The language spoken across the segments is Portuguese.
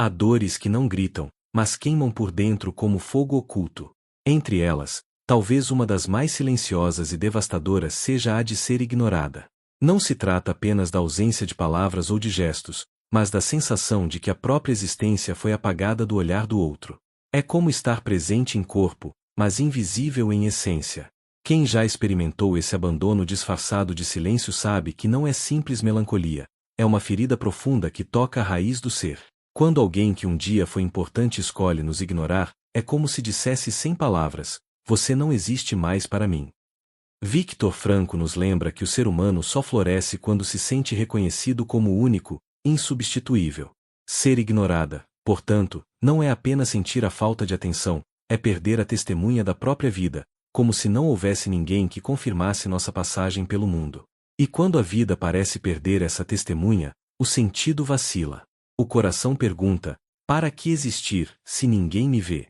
Há dores que não gritam, mas queimam por dentro como fogo oculto. Entre elas, talvez uma das mais silenciosas e devastadoras seja a de ser ignorada. Não se trata apenas da ausência de palavras ou de gestos, mas da sensação de que a própria existência foi apagada do olhar do outro. É como estar presente em corpo, mas invisível em essência. Quem já experimentou esse abandono disfarçado de silêncio sabe que não é simples melancolia, é uma ferida profunda que toca a raiz do ser. Quando alguém que um dia foi importante escolhe nos ignorar, é como se dissesse sem palavras: você não existe mais para mim. Viktor Frankl nos lembra que o ser humano só floresce quando se sente reconhecido como único, insubstituível. Ser ignorada, portanto, não é apenas sentir a falta de atenção, é perder a testemunha da própria vida, como se não houvesse ninguém que confirmasse nossa passagem pelo mundo. E quando a vida parece perder essa testemunha, o sentido vacila. O coração pergunta: para que existir, se ninguém me vê?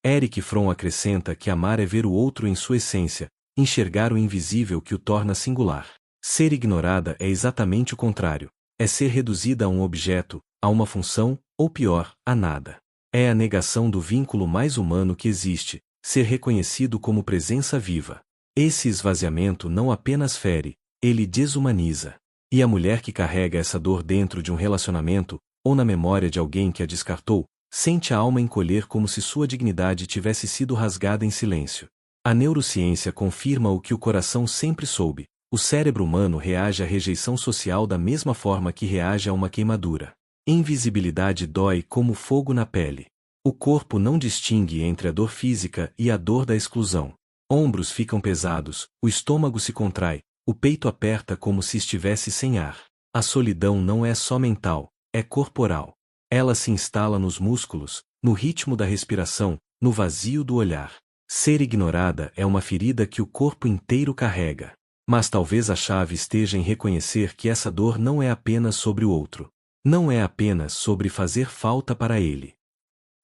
Erich Fromm acrescenta que amar é ver o outro em sua essência, enxergar o invisível que o torna singular. Ser ignorada é exatamente o contrário, é ser reduzida a um objeto, a uma função, ou pior, a nada. É a negação do vínculo mais humano que existe, ser reconhecido como presença viva. Esse esvaziamento não apenas fere, ele desumaniza. E a mulher que carrega essa dor dentro de um relacionamento, ou na memória de alguém que a descartou, sente a alma encolher como se sua dignidade tivesse sido rasgada em silêncio. A neurociência confirma o que o coração sempre soube: o cérebro humano reage à rejeição social da mesma forma que reage a uma queimadura. Invisibilidade dói como fogo na pele. O corpo não distingue entre a dor física e a dor da exclusão. Ombros ficam pesados, o estômago se contrai, o peito aperta como se estivesse sem ar. A solidão não é só mental, é corporal. Ela se instala nos músculos, no ritmo da respiração, no vazio do olhar. Ser ignorada é uma ferida que o corpo inteiro carrega. Mas talvez a chave esteja em reconhecer que essa dor não é apenas sobre o outro. Não é apenas sobre fazer falta para ele.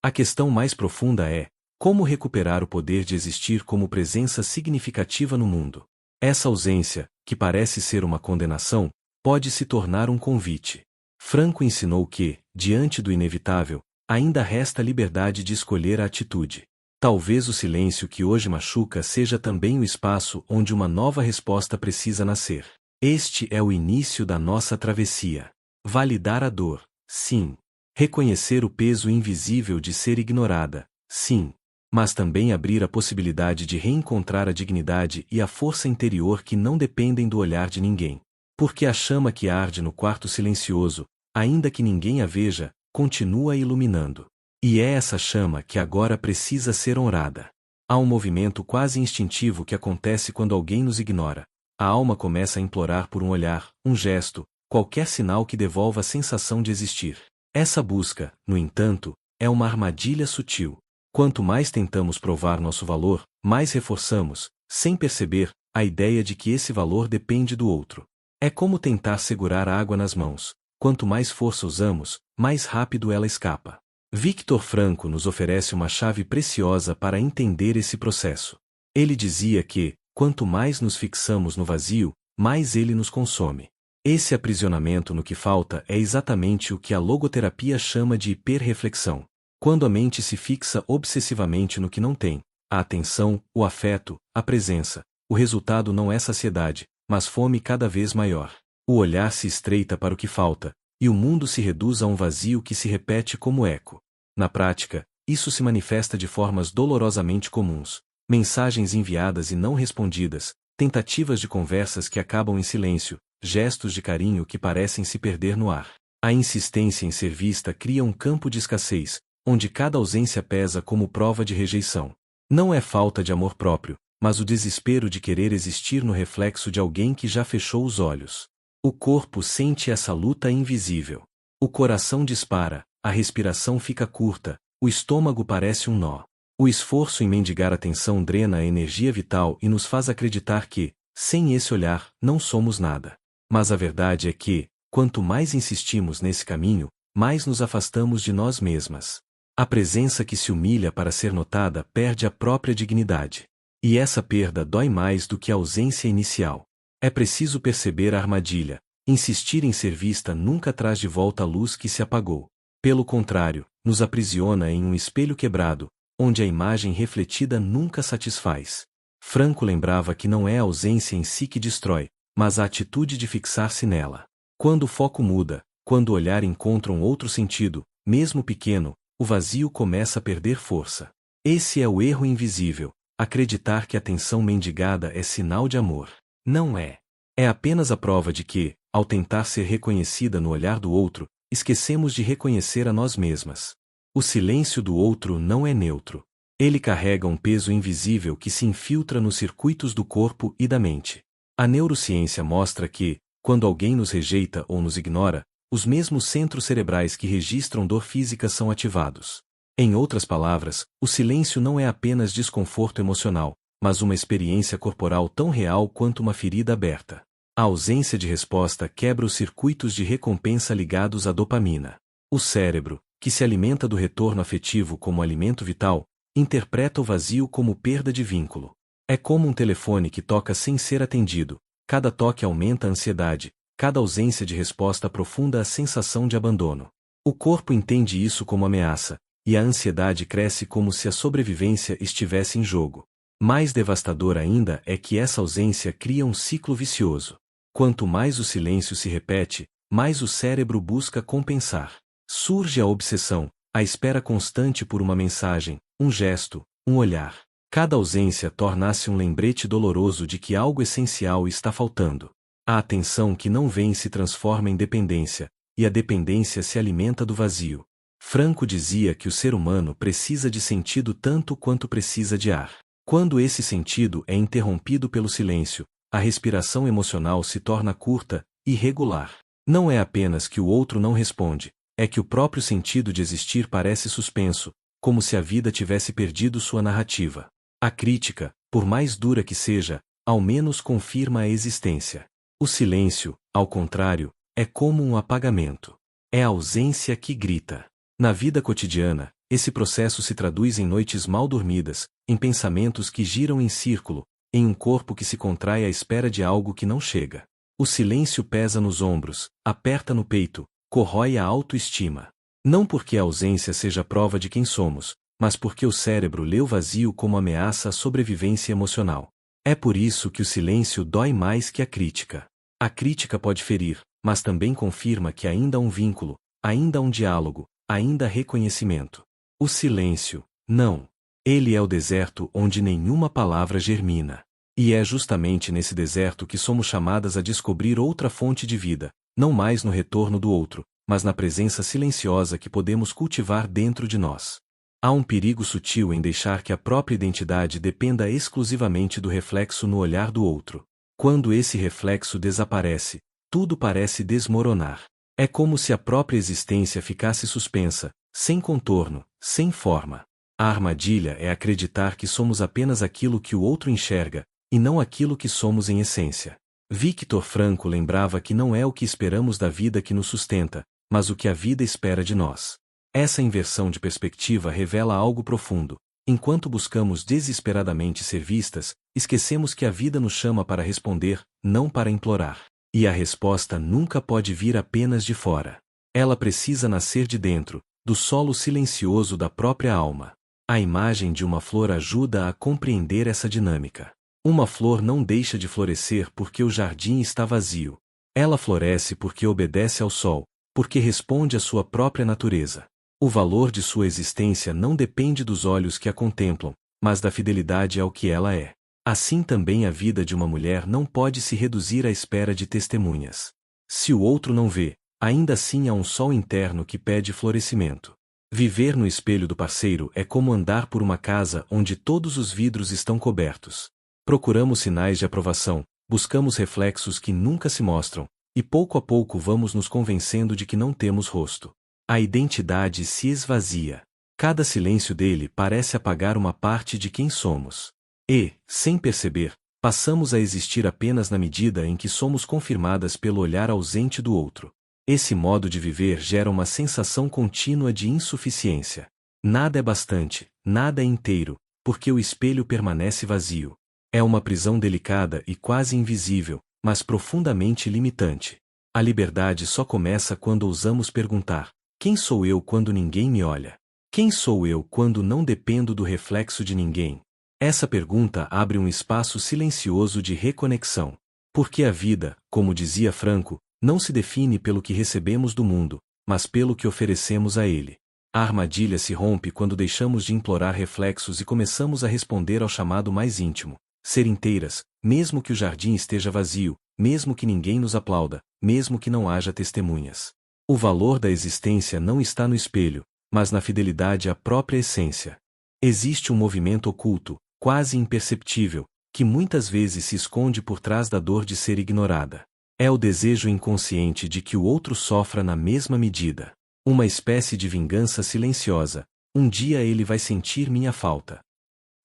A questão mais profunda é: como recuperar o poder de existir como presença significativa no mundo? Essa ausência, que parece ser uma condenação, pode se tornar um convite. Frankl ensinou que, diante do inevitável, ainda resta a liberdade de escolher a atitude. Talvez o silêncio que hoje machuca seja também o espaço onde uma nova resposta precisa nascer. Este é o início da nossa travessia. Validar a dor, sim. Reconhecer o peso invisível de ser ignorada, sim. Mas também abrir a possibilidade de reencontrar a dignidade e a força interior que não dependem do olhar de ninguém. Porque a chama que arde no quarto silencioso, ainda que ninguém a veja, continua iluminando. E é essa chama que agora precisa ser honrada. Há um movimento quase instintivo que acontece quando alguém nos ignora. A alma começa a implorar por um olhar, um gesto, qualquer sinal que devolva a sensação de existir. Essa busca, no entanto, é uma armadilha sutil. Quanto mais tentamos provar nosso valor, mais reforçamos, sem perceber, a ideia de que esse valor depende do outro. É como tentar segurar a água nas mãos. Quanto mais força usamos, mais rápido ela escapa. Viktor Frankl nos oferece uma chave preciosa para entender esse processo. Ele dizia que, quanto mais nos fixamos no vazio, mais ele nos consome. Esse aprisionamento no que falta é exatamente o que a logoterapia chama de hiperreflexão. Quando a mente se fixa obsessivamente no que não tem, a atenção, o afeto, a presença, o resultado não é saciedade, mas fome cada vez maior. O olhar se estreita para o que falta, e o mundo se reduz a um vazio que se repete como eco. Na prática, isso se manifesta de formas dolorosamente comuns: mensagens enviadas e não respondidas, tentativas de conversas que acabam em silêncio, gestos de carinho que parecem se perder no ar. A insistência em ser vista cria um campo de escassez, onde cada ausência pesa como prova de rejeição. Não é falta de amor próprio, mas o desespero de querer existir no reflexo de alguém que já fechou os olhos. O corpo sente essa luta invisível. O coração dispara, a respiração fica curta, o estômago parece um nó. O esforço em mendigar atenção drena a energia vital e nos faz acreditar que, sem esse olhar, não somos nada. Mas a verdade é que, quanto mais insistimos nesse caminho, mais nos afastamos de nós mesmas. A presença que se humilha para ser notada perde a própria dignidade. E essa perda dói mais do que a ausência inicial. É preciso perceber a armadilha. Insistir em ser vista nunca traz de volta a luz que se apagou. Pelo contrário, nos aprisiona em um espelho quebrado, onde a imagem refletida nunca satisfaz. Franco lembrava que não é a ausência em si que destrói, mas a atitude de fixar-se nela. Quando o foco muda, quando o olhar encontra um outro sentido, mesmo pequeno, o vazio começa a perder força. Esse é o erro invisível, acreditar que a atenção mendigada é sinal de amor. Não é. É apenas a prova de que, ao tentar ser reconhecida no olhar do outro, esquecemos de reconhecer a nós mesmas. O silêncio do outro não é neutro. Ele carrega um peso invisível que se infiltra nos circuitos do corpo e da mente. A neurociência mostra que, quando alguém nos rejeita ou nos ignora, os mesmos centros cerebrais que registram dor física são ativados. Em outras palavras, o silêncio não é apenas desconforto emocional, mas uma experiência corporal tão real quanto uma ferida aberta. A ausência de resposta quebra os circuitos de recompensa ligados à dopamina. O cérebro, que se alimenta do retorno afetivo como alimento vital, interpreta o vazio como perda de vínculo. É como um telefone que toca sem ser atendido, cada toque aumenta a ansiedade, cada ausência de resposta aprofunda a sensação de abandono. O corpo entende isso como ameaça, e a ansiedade cresce como se a sobrevivência estivesse em jogo. Mais devastador ainda é que essa ausência cria um ciclo vicioso. Quanto mais o silêncio se repete, mais o cérebro busca compensar. Surge a obsessão, a espera constante por uma mensagem, um gesto, um olhar. Cada ausência torna-se um lembrete doloroso de que algo essencial está faltando. A atenção que não vem se transforma em dependência, e a dependência se alimenta do vazio. Franco dizia que o ser humano precisa de sentido tanto quanto precisa de ar. Quando esse sentido é interrompido pelo silêncio, a respiração emocional se torna curta, irregular. Não é apenas que o outro não responde, é que o próprio sentido de existir parece suspenso, como se a vida tivesse perdido sua narrativa. A crítica, por mais dura que seja, ao menos confirma a existência. O silêncio, ao contrário, é como um apagamento. É a ausência que grita. Na vida cotidiana, esse processo se traduz em noites mal dormidas, em pensamentos que giram em círculo, em um corpo que se contrai à espera de algo que não chega. O silêncio pesa nos ombros, aperta no peito, corrói a autoestima. Não porque a ausência seja prova de quem somos, mas porque o cérebro lê o vazio como ameaça à sobrevivência emocional. É por isso que o silêncio dói mais que a crítica. A crítica pode ferir, mas também confirma que ainda há um vínculo, ainda há um diálogo, ainda há reconhecimento. O silêncio, não. Ele é o deserto onde nenhuma palavra germina. E é justamente nesse deserto que somos chamadas a descobrir outra fonte de vida, não mais no retorno do outro, mas na presença silenciosa que podemos cultivar dentro de nós. Há um perigo sutil em deixar que a própria identidade dependa exclusivamente do reflexo no olhar do outro. Quando esse reflexo desaparece, tudo parece desmoronar. É como se a própria existência ficasse suspensa, sem contorno, sem forma. A armadilha é acreditar que somos apenas aquilo que o outro enxerga, e não aquilo que somos em essência. Victor Franco lembrava que não é o que esperamos da vida que nos sustenta, mas o que a vida espera de nós. Essa inversão de perspectiva revela algo profundo. Enquanto buscamos desesperadamente ser vistas, esquecemos que a vida nos chama para responder, não para implorar. E a resposta nunca pode vir apenas de fora. Ela precisa nascer de dentro, do solo silencioso da própria alma. A imagem de uma flor ajuda a compreender essa dinâmica. Uma flor não deixa de florescer porque o jardim está vazio. Ela floresce porque obedece ao sol, porque responde à sua própria natureza. O valor de sua existência não depende dos olhos que a contemplam, mas da fidelidade ao que ela é. Assim também a vida de uma mulher não pode se reduzir à espera de testemunhas. Se o outro não vê, ainda assim há um sol interno que pede florescimento. Viver no espelho do parceiro é como andar por uma casa onde todos os vidros estão cobertos. Procuramos sinais de aprovação, buscamos reflexos que nunca se mostram, e pouco a pouco vamos nos convencendo de que não temos rosto. A identidade se esvazia. Cada silêncio dele parece apagar uma parte de quem somos. E, sem perceber, passamos a existir apenas na medida em que somos confirmadas pelo olhar ausente do outro. Esse modo de viver gera uma sensação contínua de insuficiência. Nada é bastante, nada é inteiro, porque o espelho permanece vazio. É uma prisão delicada e quase invisível, mas profundamente limitante. A liberdade só começa quando ousamos perguntar: Quem sou eu quando ninguém me olha? Quem sou eu quando não dependo do reflexo de ninguém? Essa pergunta abre um espaço silencioso de reconexão. Porque a vida, como dizia Franco, não se define pelo que recebemos do mundo, mas pelo que oferecemos a ele. A armadilha se rompe quando deixamos de implorar reflexos e começamos a responder ao chamado mais íntimo: ser inteiras, mesmo que o jardim esteja vazio, mesmo que ninguém nos aplauda, mesmo que não haja testemunhas. O valor da existência não está no espelho, mas na fidelidade à própria essência. Existe um movimento oculto, quase imperceptível, que muitas vezes se esconde por trás da dor de ser ignorada. É o desejo inconsciente de que o outro sofra na mesma medida. Uma espécie de vingança silenciosa: um dia ele vai sentir minha falta.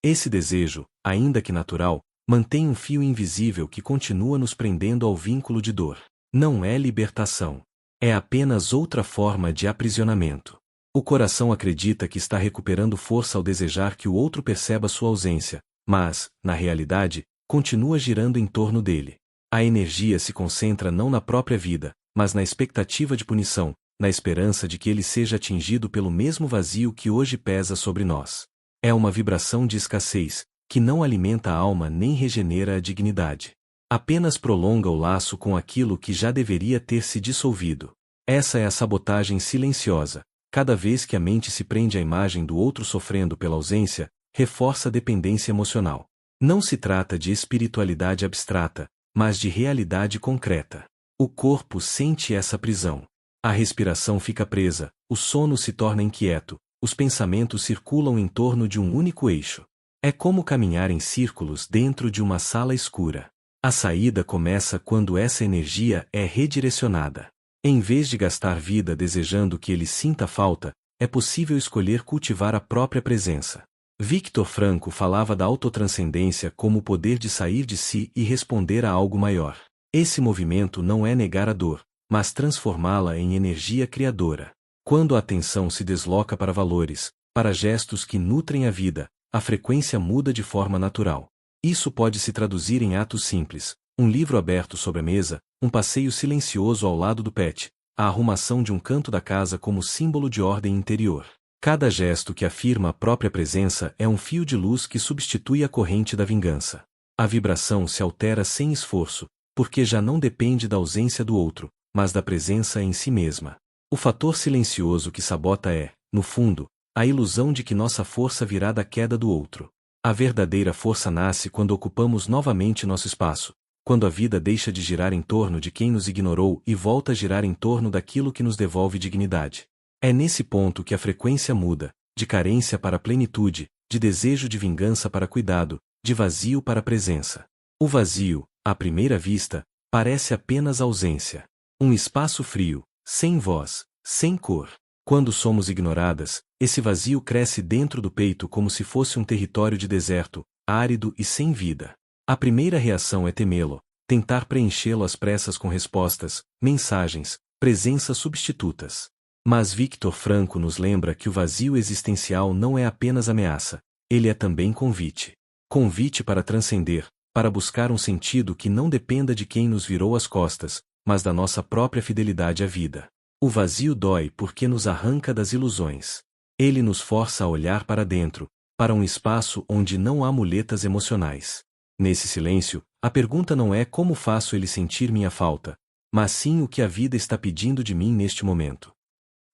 Esse desejo, ainda que natural, mantém um fio invisível que continua nos prendendo ao vínculo de dor. Não é libertação. É apenas outra forma de aprisionamento. O coração acredita que está recuperando força ao desejar que o outro perceba sua ausência, mas, na realidade, continua girando em torno dele. A energia se concentra não na própria vida, mas na expectativa de punição, na esperança de que ele seja atingido pelo mesmo vazio que hoje pesa sobre nós. É uma vibração de escassez, que não alimenta a alma nem regenera a dignidade. Apenas prolonga o laço com aquilo que já deveria ter se dissolvido. Essa é a sabotagem silenciosa. Cada vez que a mente se prende à imagem do outro sofrendo pela ausência, reforça a dependência emocional. Não se trata de espiritualidade abstrata, mas de realidade concreta. O corpo sente essa prisão. A respiração fica presa, o sono se torna inquieto, os pensamentos circulam em torno de um único eixo. É como caminhar em círculos dentro de uma sala escura. A saída começa quando essa energia é redirecionada. Em vez de gastar vida desejando que ele sinta falta, é possível escolher cultivar a própria presença. Viktor Frankl falava da autotranscendência como o poder de sair de si e responder a algo maior. Esse movimento não é negar a dor, mas transformá-la em energia criadora. Quando a atenção se desloca para valores, para gestos que nutrem a vida, a frequência muda de forma natural. Isso pode se traduzir em atos simples: um livro aberto sobre a mesa, um passeio silencioso ao lado do pet, a arrumação de um canto da casa como símbolo de ordem interior. Cada gesto que afirma a própria presença é um fio de luz que substitui a corrente da vingança. A vibração se altera sem esforço, porque já não depende da ausência do outro, mas da presença em si mesma. O fator silencioso que sabota é, no fundo, a ilusão de que nossa força virá da queda do outro. A verdadeira força nasce quando ocupamos novamente nosso espaço, quando a vida deixa de girar em torno de quem nos ignorou e volta a girar em torno daquilo que nos devolve dignidade. É nesse ponto que a frequência muda, de carência para plenitude, de desejo de vingança para cuidado, de vazio para presença. O vazio, à primeira vista, parece apenas ausência. Um espaço frio, sem voz, sem cor. Quando somos ignoradas, esse vazio cresce dentro do peito como se fosse um território de deserto, árido e sem vida. A primeira reação é temê-lo, tentar preenchê-lo às pressas com respostas, mensagens, presenças substitutas. Mas Viktor Frankl nos lembra que o vazio existencial não é apenas ameaça, ele é também convite. Convite para transcender, para buscar um sentido que não dependa de quem nos virou as costas, mas da nossa própria fidelidade à vida. O vazio dói porque nos arranca das ilusões. Ele nos força a olhar para dentro, para um espaço onde não há muletas emocionais. Nesse silêncio, a pergunta não é como faço ele sentir minha falta, mas sim o que a vida está pedindo de mim neste momento.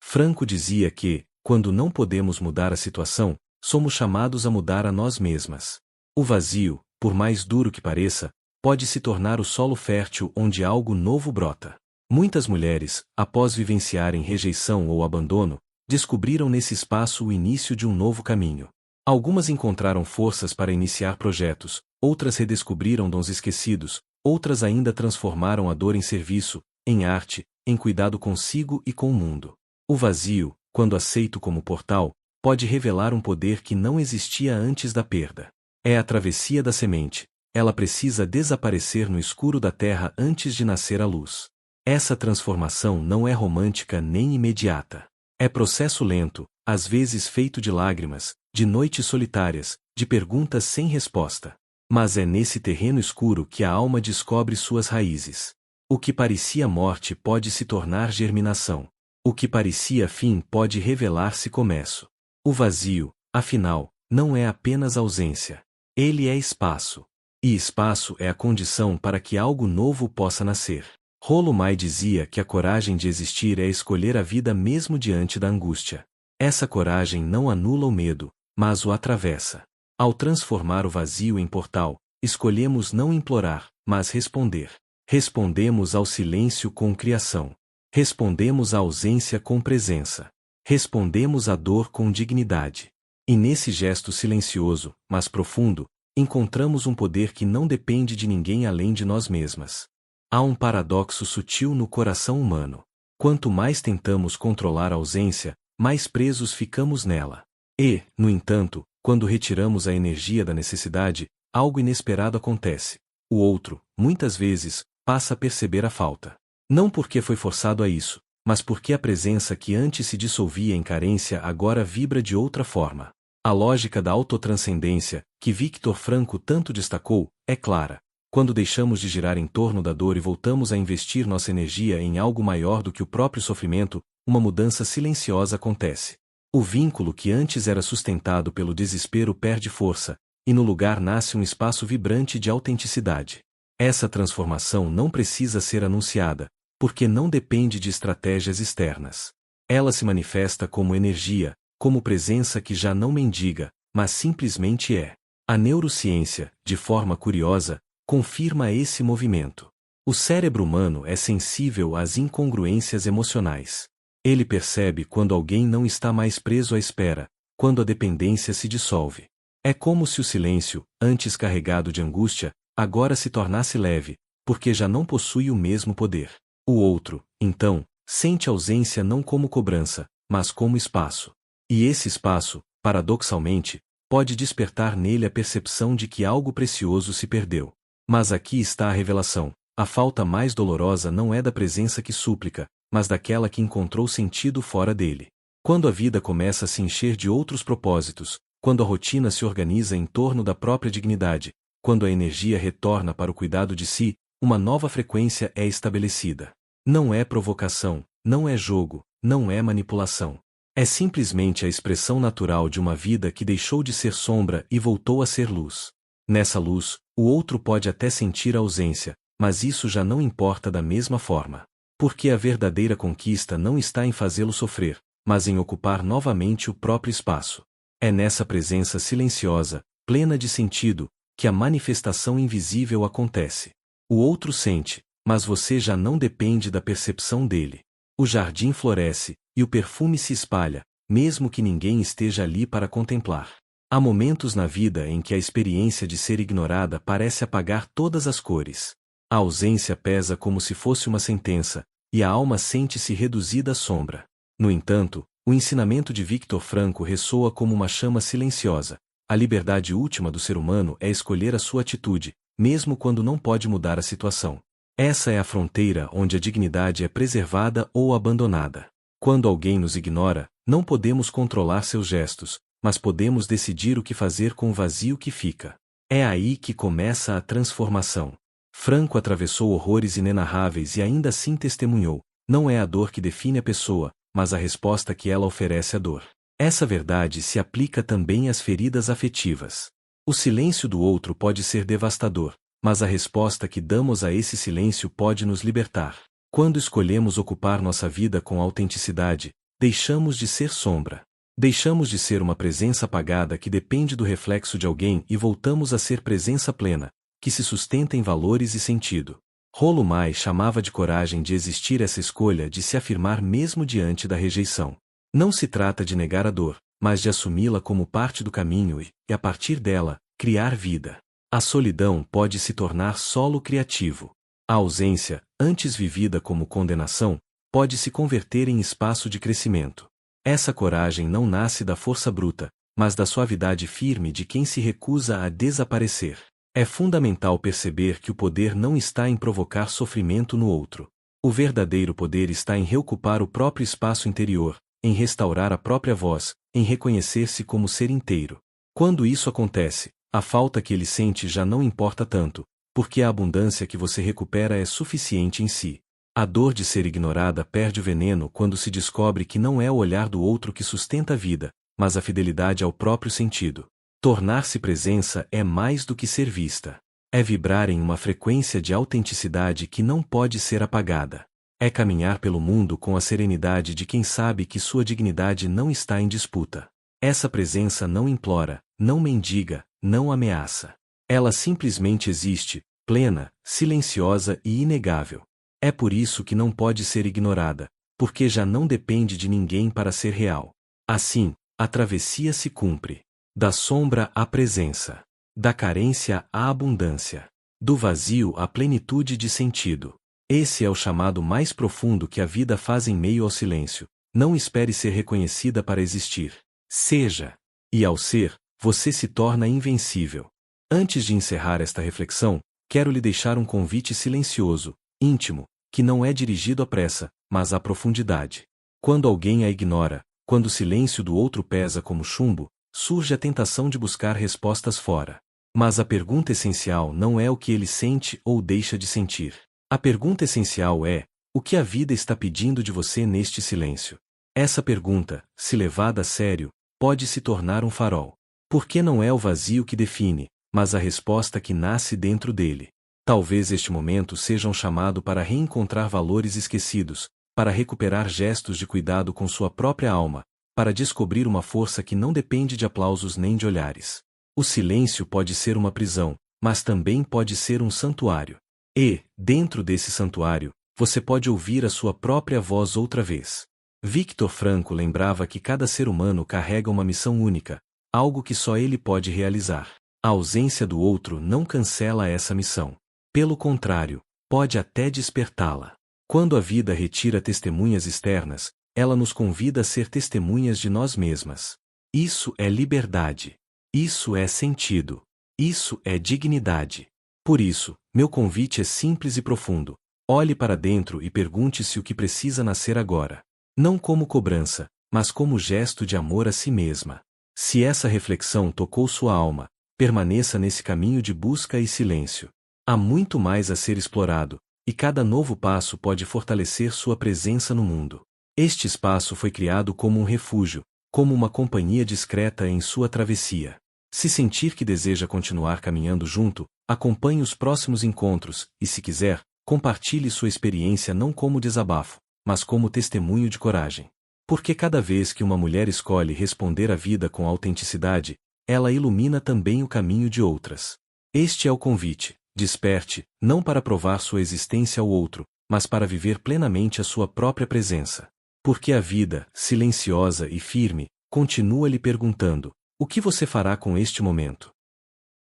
Franco dizia que, quando não podemos mudar a situação, somos chamados a mudar a nós mesmas. O vazio, por mais duro que pareça, pode se tornar o solo fértil onde algo novo brota. Muitas mulheres, após vivenciarem rejeição ou abandono, descobriram nesse espaço o início de um novo caminho. Algumas encontraram forças para iniciar projetos, outras redescobriram dons esquecidos, outras ainda transformaram a dor em serviço, em arte, em cuidado consigo e com o mundo. O vazio, quando aceito como portal, pode revelar um poder que não existia antes da perda. É a travessia da semente. Ela precisa desaparecer no escuro da terra antes de nascer a luz. Essa transformação não é romântica nem imediata. É processo lento, às vezes feito de lágrimas, de noites solitárias, de perguntas sem resposta. Mas é nesse terreno escuro que a alma descobre suas raízes. O que parecia morte pode se tornar germinação. O que parecia fim pode revelar-se começo. O vazio, afinal, não é apenas ausência. Ele é espaço. E espaço é a condição para que algo novo possa nascer. Rollo May dizia que a coragem de existir é escolher a vida mesmo diante da angústia. Essa coragem não anula o medo, mas o atravessa. Ao transformar o vazio em portal, escolhemos não implorar, mas responder. Respondemos ao silêncio com criação. Respondemos à ausência com presença. Respondemos à dor com dignidade. E nesse gesto silencioso, mas profundo, encontramos um poder que não depende de ninguém além de nós mesmas. Há um paradoxo sutil no coração humano. Quanto mais tentamos controlar a ausência, mais presos ficamos nela. E, no entanto, quando retiramos a energia da necessidade, algo inesperado acontece. O outro, muitas vezes, passa a perceber a falta. Não porque foi forçado a isso, mas porque a presença que antes se dissolvia em carência agora vibra de outra forma. A lógica da autotranscendência, que Viktor Frankl tanto destacou, é clara. Quando deixamos de girar em torno da dor e voltamos a investir nossa energia em algo maior do que o próprio sofrimento, uma mudança silenciosa acontece. O vínculo que antes era sustentado pelo desespero perde força, e no lugar nasce um espaço vibrante de autenticidade. Essa transformação não precisa ser anunciada, porque não depende de estratégias externas. Ela se manifesta como energia, como presença que já não mendiga, mas simplesmente é. A neurociência, de forma curiosa, confirma esse movimento. O cérebro humano é sensível às incongruências emocionais. Ele percebe quando alguém não está mais preso à espera, quando a dependência se dissolve. É como se o silêncio, antes carregado de angústia, agora se tornasse leve, porque já não possui o mesmo poder. O outro, então, sente a ausência não como cobrança, mas como espaço. E esse espaço, paradoxalmente, pode despertar nele a percepção de que algo precioso se perdeu. Mas aqui está a revelação. A falta mais dolorosa não é da presença que súplica, mas daquela que encontrou sentido fora dele. Quando a vida começa a se encher de outros propósitos, quando a rotina se organiza em torno da própria dignidade, quando a energia retorna para o cuidado de si, uma nova frequência é estabelecida. Não é provocação, não é jogo, não é manipulação. É simplesmente a expressão natural de uma vida que deixou de ser sombra e voltou a ser luz. Nessa luz, o outro pode até sentir a ausência, mas isso já não importa da mesma forma. Porque a verdadeira conquista não está em fazê-lo sofrer, mas em ocupar novamente o próprio espaço. É nessa presença silenciosa, plena de sentido, que a manifestação invisível acontece. O outro sente, mas você já não depende da percepção dele. O jardim floresce, e o perfume se espalha, mesmo que ninguém esteja ali para contemplar. Há momentos na vida em que a experiência de ser ignorada parece apagar todas as cores. A ausência pesa como se fosse uma sentença, e a alma sente-se reduzida à sombra. No entanto, o ensinamento de Viktor Frankl ressoa como uma chama silenciosa. A liberdade última do ser humano é escolher a sua atitude, mesmo quando não pode mudar a situação. Essa é a fronteira onde a dignidade é preservada ou abandonada. Quando alguém nos ignora, não podemos controlar seus gestos, mas podemos decidir o que fazer com o vazio que fica. É aí que começa a transformação. Frankl atravessou horrores inenarráveis e ainda assim testemunhou: não é a dor que define a pessoa, mas a resposta que ela oferece à dor. Essa verdade se aplica também às feridas afetivas. O silêncio do outro pode ser devastador, mas a resposta que damos a esse silêncio pode nos libertar. Quando escolhemos ocupar nossa vida com autenticidade, deixamos de ser sombra. Deixamos de ser uma presença apagada que depende do reflexo de alguém e voltamos a ser presença plena, que se sustenta em valores e sentido. Rollo May chamava de coragem de existir essa escolha de se afirmar mesmo diante da rejeição. Não se trata de negar a dor, mas de assumi-la como parte do caminho e, a partir dela, criar vida. A solidão pode se tornar solo criativo. A ausência, antes vivida como condenação, pode se converter em espaço de crescimento. Essa coragem não nasce da força bruta, mas da suavidade firme de quem se recusa a desaparecer. É fundamental perceber que o poder não está em provocar sofrimento no outro. O verdadeiro poder está em reocupar o próprio espaço interior, em restaurar a própria voz, em reconhecer-se como ser inteiro. Quando isso acontece, a falta que ele sente já não importa tanto, porque a abundância que você recupera é suficiente em si. A dor de ser ignorada perde o veneno quando se descobre que não é o olhar do outro que sustenta a vida, mas a fidelidade ao próprio sentido. Tornar-se presença é mais do que ser vista. É vibrar em uma frequência de autenticidade que não pode ser apagada. É caminhar pelo mundo com a serenidade de quem sabe que sua dignidade não está em disputa. Essa presença não implora, não mendiga, não ameaça. Ela simplesmente existe, plena, silenciosa e inegável. É por isso que não pode ser ignorada, porque já não depende de ninguém para ser real. Assim, a travessia se cumpre. Da sombra à presença. Da carência à abundância. Do vazio à plenitude de sentido. Esse é o chamado mais profundo que a vida faz em meio ao silêncio. Não espere ser reconhecida para existir. Seja. E ao ser, você se torna invencível. Antes de encerrar esta reflexão, quero lhe deixar um convite silencioso, íntimo, que não é dirigido à pressa, mas à profundidade. Quando alguém a ignora, quando o silêncio do outro pesa como chumbo, surge a tentação de buscar respostas fora. Mas a pergunta essencial não é o que ele sente ou deixa de sentir. A pergunta essencial é: o que a vida está pedindo de você neste silêncio? Essa pergunta, se levada a sério, pode se tornar um farol. Porque não é o vazio que define, mas a resposta que nasce dentro dele. Talvez este momento seja um chamado para reencontrar valores esquecidos, para recuperar gestos de cuidado com sua própria alma, para descobrir uma força que não depende de aplausos nem de olhares. O silêncio pode ser uma prisão, mas também pode ser um santuário. E, dentro desse santuário, você pode ouvir a sua própria voz outra vez. Viktor Frankl lembrava que cada ser humano carrega uma missão única, algo que só ele pode realizar. A ausência do outro não cancela essa missão. Pelo contrário, pode até despertá-la. Quando a vida retira testemunhas externas, ela nos convida a ser testemunhas de nós mesmas. Isso é liberdade. Isso é sentido. Isso é dignidade. Por isso, meu convite é simples e profundo. Olhe para dentro e pergunte-se o que precisa nascer agora. Não como cobrança, mas como gesto de amor a si mesma. Se essa reflexão tocou sua alma, permaneça nesse caminho de busca e silêncio. Há muito mais a ser explorado, e cada novo passo pode fortalecer sua presença no mundo. Este espaço foi criado como um refúgio, como uma companhia discreta em sua travessia. Se sentir que deseja continuar caminhando junto, acompanhe os próximos encontros e, se quiser, compartilhe sua experiência não como desabafo, mas como testemunho de coragem. Porque cada vez que uma mulher escolhe responder à vida com autenticidade, ela ilumina também o caminho de outras. Este é o convite. Desperte, não para provar sua existência ao outro, mas para viver plenamente a sua própria presença. Porque a vida, silenciosa e firme, continua lhe perguntando: o que você fará com este momento?